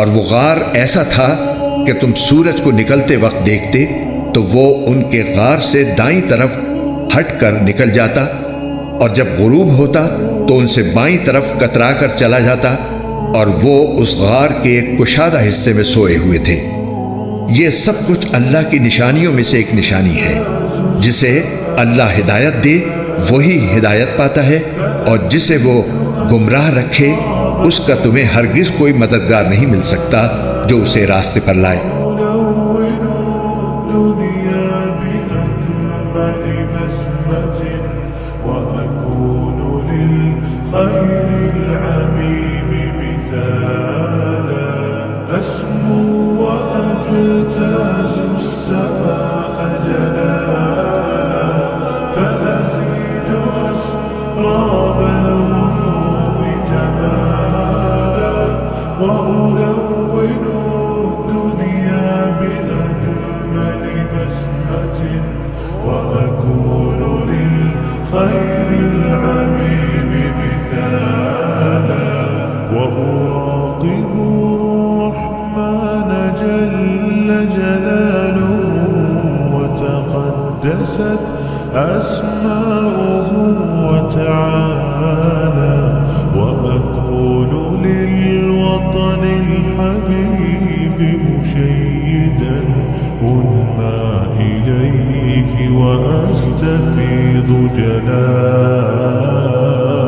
और वो गार ऐसा था कि तुम सूरज को निकलते वक्त देखते तो वो उनके गार से दाईं तरफ हटकर निकल जाता, और जब गुरूब होता तो उनसे बाईं तरफ कतरा कर चला जाता, और वो उस गार के एक कुशादा हिस्से में सोए हुए थे। ये सब कुछ अल्लाह की निशानियों में से एक निशानी है। जिसे अल्लाह हिदायत दे वही हिदायत पाता है, और जिसे वो गुमराह रखे उसका तुम्हें हरगिज कोई मददगार नहीं मिल सकता जो उसे रास्ते पर लाए। أسماؤه وتعالى وأكون للوطن الحبيب مشيدا أنمى إليه وأستفيض جلالا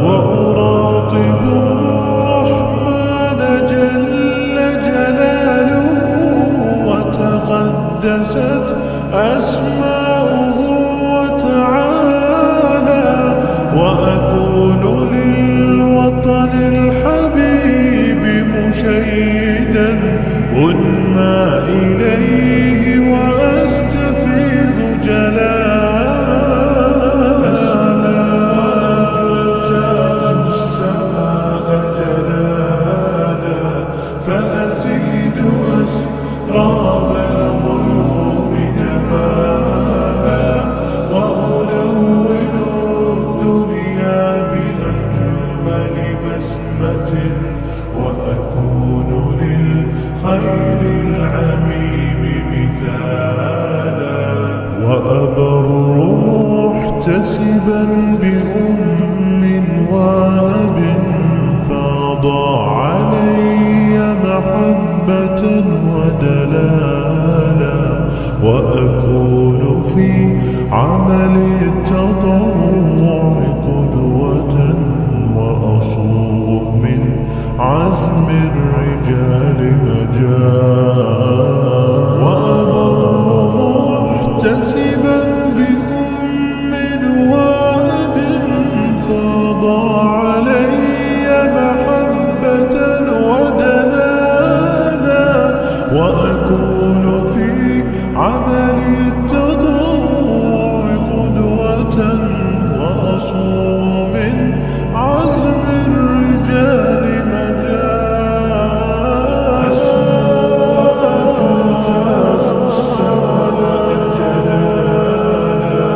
وأراقب الرحمن جل جلاله وتقدست أسماؤه وأكون للوطن الحبيب مشيدا أنمى إليه وأستفيض جلالا وأجتاز السماء جلالا فأزيد أسراب الغيوب جمالا وألون وأكون للخير العميم مثالا وأبر محتسبا بأم وأب فاض علي محبة ودلالا وأكون في عمل التطوع قدوة وأصوغ من عزم الرجال مجال وأبر محتسبا بأم وأب فاض علي محبة ودلالا وأكون في عمل التطوع قدوة وأصوغ من عزم الرجال مجال أجتاز السماء جلالا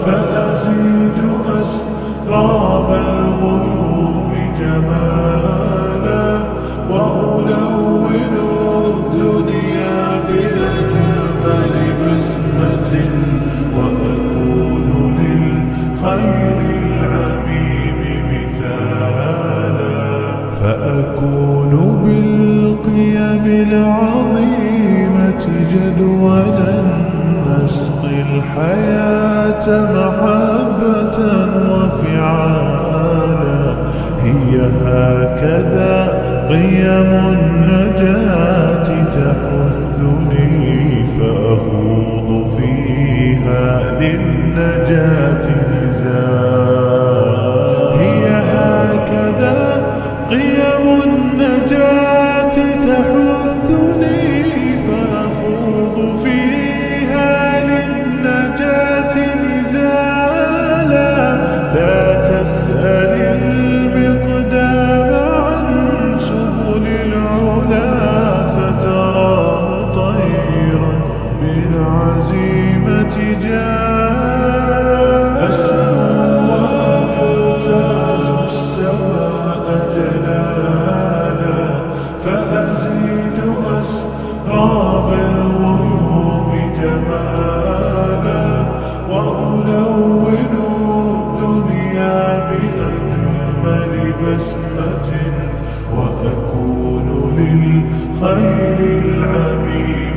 فأزيد أسراب الغيوب جمالا وألون الدنيا بأجمل بسمة وأكون للخير العميم مثالا فأكون بالقيم العظيمة جدولا نسقي الحياة محبة وفعالا هي هكذا قيم النجاة تحثني فأخوض فيها للنجاة نزالا هي هكذا قيم النجاة تحثني فأخوض فيها للنجاة نزالا لا تسأل المقدام عن سبل العلا فتراه طيرا بالعزيمة جالا خير العبيد